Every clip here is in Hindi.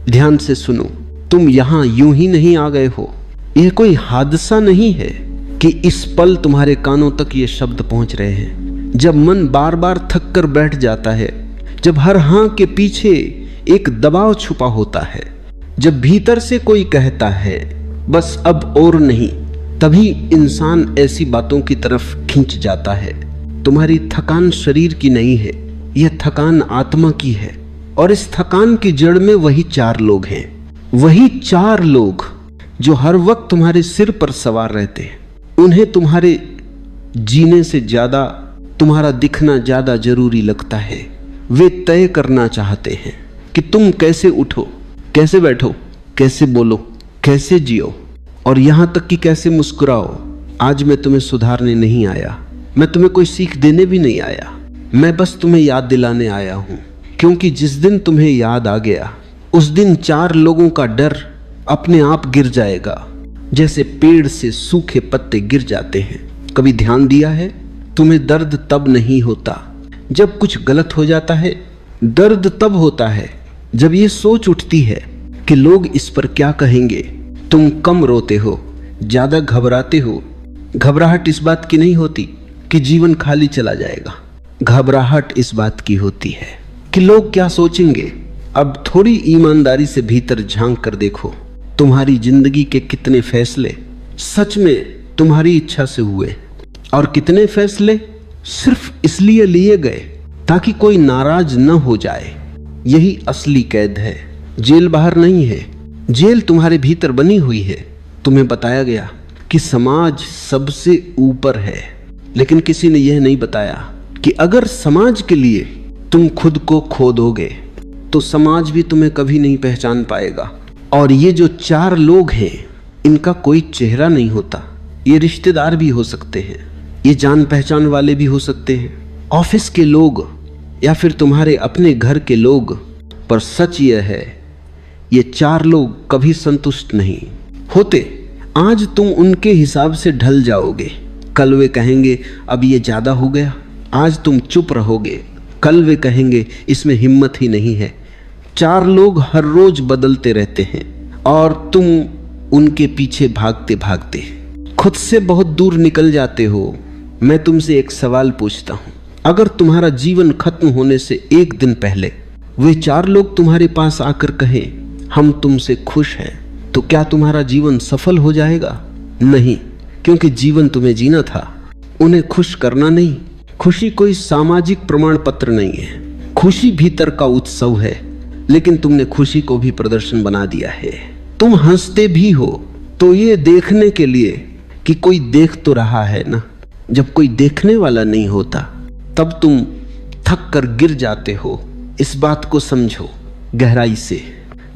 ध्यान से सुनो, तुम यहां यूं ही नहीं आ गए हो। यह कोई हादसा नहीं है कि इस पल तुम्हारे कानों तक ये शब्द पहुंच रहे हैं। जब मन बार बार थक कर बैठ जाता है, जब हर हां के पीछे एक दबाव छुपा होता है, जब भीतर से कोई कहता है बस अब और नहीं, तभी इंसान ऐसी बातों की तरफ खिंच जाता है। तुम्हारी थकान शरीर की नहीं है, यह थकान आत्मा की है। और इस थकान की जड़ में वही 4 लोग हैं, वही 4 लोग जो हर वक्त तुम्हारे सिर पर सवार रहते हैं। उन्हें तुम्हारे जीने से ज्यादा तुम्हारा दिखना ज्यादा जरूरी लगता है। वे तय करना चाहते हैं कि तुम कैसे उठो, कैसे बैठो, कैसे बोलो, कैसे जियो, और यहां तक कि कैसे मुस्कुराओ। आज मैं तुम्हें सुधारने नहीं आया, मैं तुम्हें कोई सीख देने भी नहीं आया, मैं बस तुम्हें याद दिलाने आया हूं। क्योंकि जिस दिन तुम्हें याद आ गया, उस दिन 4 लोगों का डर अपने आप गिर जाएगा, जैसे पेड़ से सूखे पत्ते गिर जाते हैं। कभी ध्यान दिया है, तुम्हें दर्द तब नहीं होता जब कुछ गलत हो जाता है। दर्द तब होता है जब ये सोच उठती है कि लोग इस पर क्या कहेंगे। तुम कम रोते हो, ज्यादा घबराते हो। घबराहट इस बात की नहीं होती कि जीवन खाली चला जाएगा, घबराहट इस बात की होती है कि लोग क्या सोचेंगे। अब थोड़ी ईमानदारी से भीतर झांक कर देखो, तुम्हारी जिंदगी के कितने फैसले सच में तुम्हारी इच्छा से हुए, और कितने फैसले सिर्फ इसलिए लिए गए ताकि कोई नाराज न हो जाए। यही असली कैद है, जेल बाहर नहीं है, जेल तुम्हारे भीतर बनी हुई है। तुम्हें बताया गया कि समाज सबसे ऊपर है, लेकिन किसी ने यह नहीं बताया कि अगर समाज के लिए तुम खुद को खो दोगे तो समाज भी तुम्हें कभी नहीं पहचान पाएगा। और ये जो 4 लोग हैं, इनका कोई चेहरा नहीं होता। ये रिश्तेदार भी हो सकते हैं, ये जान पहचान वाले भी हो सकते हैं, ऑफिस के लोग या फिर तुम्हारे अपने घर के लोग। पर सच यह है, ये 4 लोग कभी संतुष्ट नहीं होते। आज तुम उनके हिसाब से ढल जाओगे, कल वे कहेंगे अब ये ज्यादा हो गया। आज तुम चुप रहोगे, कल वे कहेंगे इसमें हिम्मत ही नहीं है। 4 लोग हर रोज बदलते रहते हैं और तुम उनके पीछे भागते भागते खुद से बहुत दूर निकल जाते हो। मैं तुमसे एक सवाल पूछता हूं, अगर तुम्हारा जीवन खत्म होने से एक दिन पहले वे 4 लोग तुम्हारे पास आकर कहें हम तुमसे खुश हैं, तो क्या तुम्हारा जीवन सफल हो जाएगा? नहीं, क्योंकि जीवन तुम्हें जीना था, उन्हें खुश करना नहीं। खुशी कोई सामाजिक प्रमाण पत्र नहीं है, खुशी भीतर का उत्सव है। लेकिन तुमने खुशी को भी प्रदर्शन बना दिया है। तुम हंसते भी हो तो ये देखने के लिए कि कोई देख तो रहा है ना। जब कोई देखने वाला नहीं होता तब तुम थक कर गिर जाते हो। इस बात को समझो गहराई से।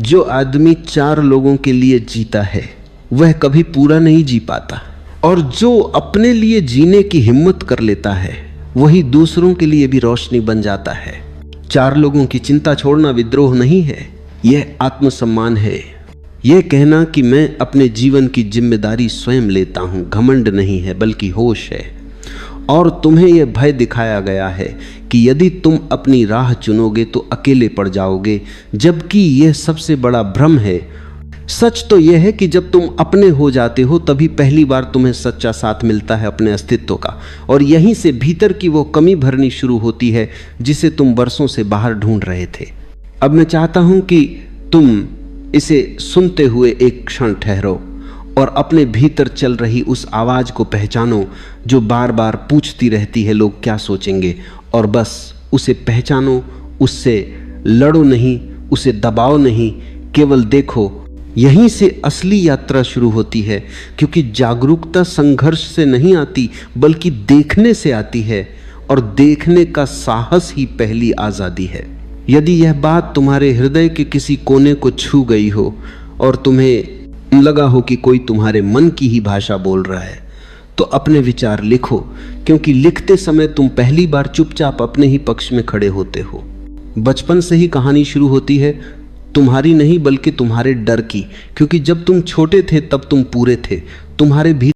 जो आदमी 4 लोगों के लिए जीता है वह कभी पूरा नहीं जी पाता, और जो अपने लिए जीने की हिम्मत कर लेता है वही दूसरों के लिए भी रोशनी बन जाता है। 4 लोगों की चिंता छोड़ना विद्रोह नहीं है, यह आत्मसम्मान है। यह कहना कि मैं अपने जीवन की जिम्मेदारी स्वयं लेता हूं, घमंड नहीं है बल्कि होश है। और तुम्हें यह भय दिखाया गया है कि यदि तुम अपनी राह चुनोगे तो अकेले पड़ जाओगे, जबकि यह सबसे बड़ा भ्रम है। सच तो यह है कि जब तुम अपने हो जाते हो तभी पहली बार तुम्हें सच्चा साथ मिलता है अपने अस्तित्व का, और यहीं से भीतर की वो कमी भरनी शुरू होती है जिसे तुम बरसों से बाहर ढूंढ रहे थे। अब मैं चाहता हूं कि तुम इसे सुनते हुए एक क्षण ठहरो और अपने भीतर चल रही उस आवाज को पहचानो जो बार बार पूछती रहती है लोग क्या सोचेंगे, और बस उसे पहचानो, उससे लड़ो नहीं, उसे दबाओ नहीं, केवल देखो। यहीं से असली यात्रा शुरू होती है, क्योंकि जागरूकता संघर्ष से नहीं आती बल्कि देखने से आती है, और देखने का साहस ही पहली आज़ादी है। यदि यह बात तुम्हारे हृदय के किसी कोने को छू गई हो और तुम्हें लगा हो कि कोई तुम्हारे मन की ही भाषा बोल रहा है, तो अपने विचार लिखो, क्योंकि लिखते समय तुम पहली बार चुपचाप अपने ही पक्ष में खड़े होते हो। बचपन से ही कहानी शुरू होती है, तुम्हारी नहीं बल्कि तुम्हारे डर की, क्योंकि जब तुम छोटे थे तब तुम पूरे थे, तुम्हारे भी